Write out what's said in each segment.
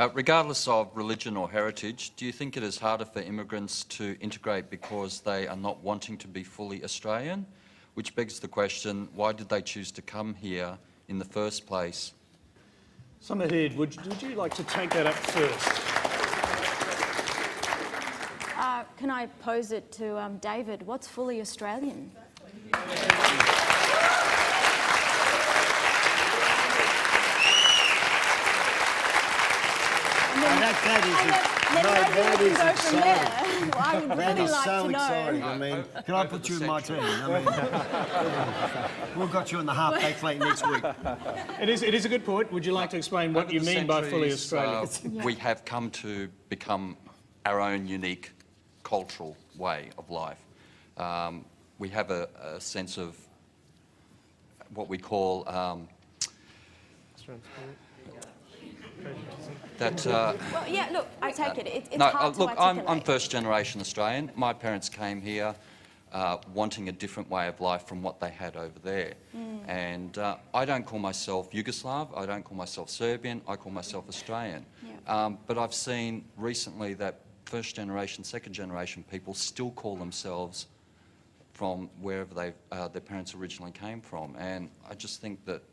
Regardless of religion or heritage, do you think it is harder for immigrants to integrate because they are not wanting to be fully Australian? Which begs the question, why did they choose to come here in the first place? Samah Haddad, would you like to take that up first? Can I pose it to David? What's fully Australian? That is exciting. I would That really is like so to know. exciting. I mean, can I put you in my team? I mean, we've got you in the half-back flank next week. It is a good point. Would you like to explain what you mean by fully Australian? We have come to become our own unique cultural way of life. We have a sense of what we call that. Well, yeah, look, I take it. It's No, hard to look, articulate. I'm first-generation Australian. My parents came here wanting a different way of life from what they had over there. And I don't call myself Yugoslav, I don't call myself Serbian, I call myself Australian. Yeah. But I've seen recently that first-generation, second-generation people still call themselves from wherever their parents originally came from. And I just think that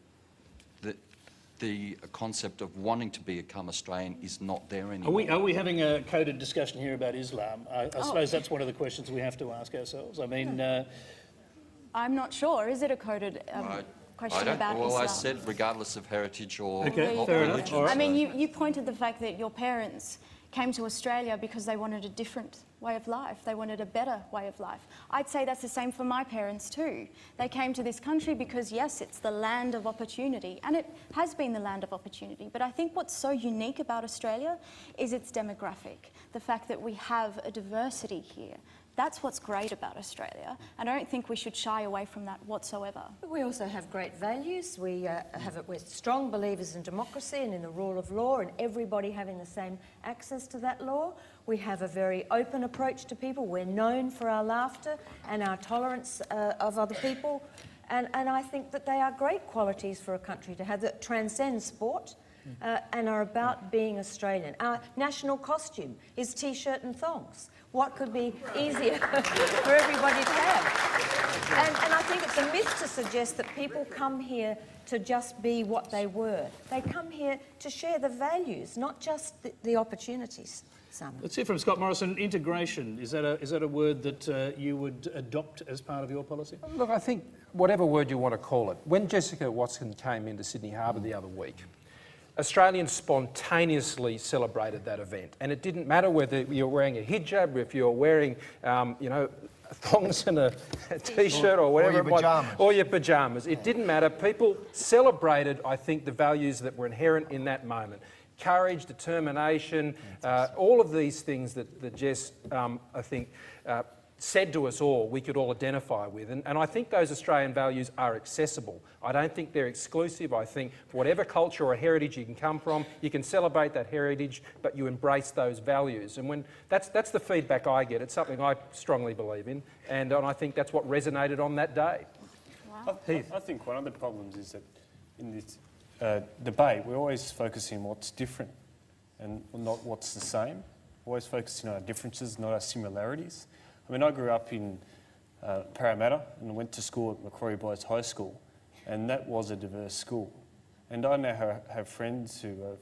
the concept of wanting to become Australian is not there anymore. Are we having a coded discussion here about Islam? I suppose that's one of the questions we have to ask ourselves. I mean... I'm not sure. Is it a coded question about Islam? Well, I said regardless of heritage or fair religion. enough. I mean, you pointed the fact that your parents came to Australia because they wanted a different way of life. They wanted a better way of life. I'd say that's the same for my parents too. They came to this country because, yes, it's the land of opportunity, and it has been the land of opportunity. But I think what's so unique about Australia is its demographic, the fact that we have a diversity here. That's what's great about Australia, and I don't think we should shy away from that whatsoever. We also have great values. We're strong believers in democracy and in the rule of law and everybody having the same access to that law. We have a very open approach to people. We're known for our laughter and our tolerance of other people, and I think that they are great qualities for a country to have that transcend sport. And are about being Australian. Our national costume is T-shirt and thongs. What could be easier for everybody to have? And I think it's a myth to suggest that people come here to just be what they were. They come here to share the values, not just the opportunities. Let's hear from Scott Morrison. Integration, is that a word that you would adopt as part of your policy? Look, I think whatever word you want to call it, when Jessica Watson came into Sydney Harbour the other week, Australians spontaneously celebrated that event, and it didn't matter whether you're wearing a hijab, if you're wearing, thongs and a t-shirt or whatever, or your pyjamas. It didn't matter. People celebrated, I think, the values that were inherent in that moment. Courage, determination, all of these things that Jess, I think, said to us all, we could all identify with. And I think those Australian values are accessible. I don't think they're exclusive. I think for whatever culture or heritage you can come from, you can celebrate that heritage, but you embrace those values. And that's the feedback I get. It's something I strongly believe in, and I think that's what resonated on that day. Wow. I think one of the problems is that in this debate, we're always focusing on what's different and not what's the same. We're always focusing on our differences, not our similarities. I mean, I grew up in Parramatta and went to school at Macquarie Boys High School, and that was a diverse school. And I now have friends who are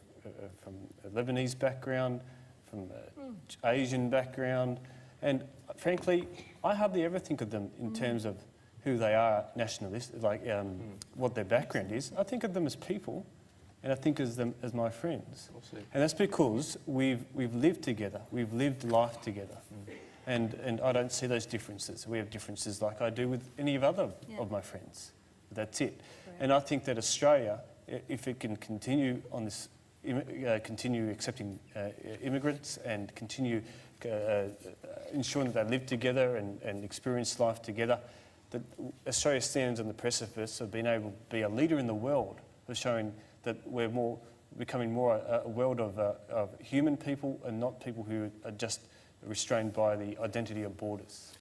from a Lebanese background, from an Asian background, and frankly, I hardly ever think of them in terms of who they are nationalist, like what their background is. I think of them as people, and I think of them as my friends. And that's because we've lived together, we've lived life together. And I don't see those differences. We have differences like I do with any of my friends. That's it. Right. And I think that Australia, if it can continue on this, continue accepting immigrants and continue ensuring that they live together and experience life together, that Australia stands on the precipice of being able to be a leader in the world, of showing that we're becoming more a world of human people and not people who are just restrained by the identity of borders.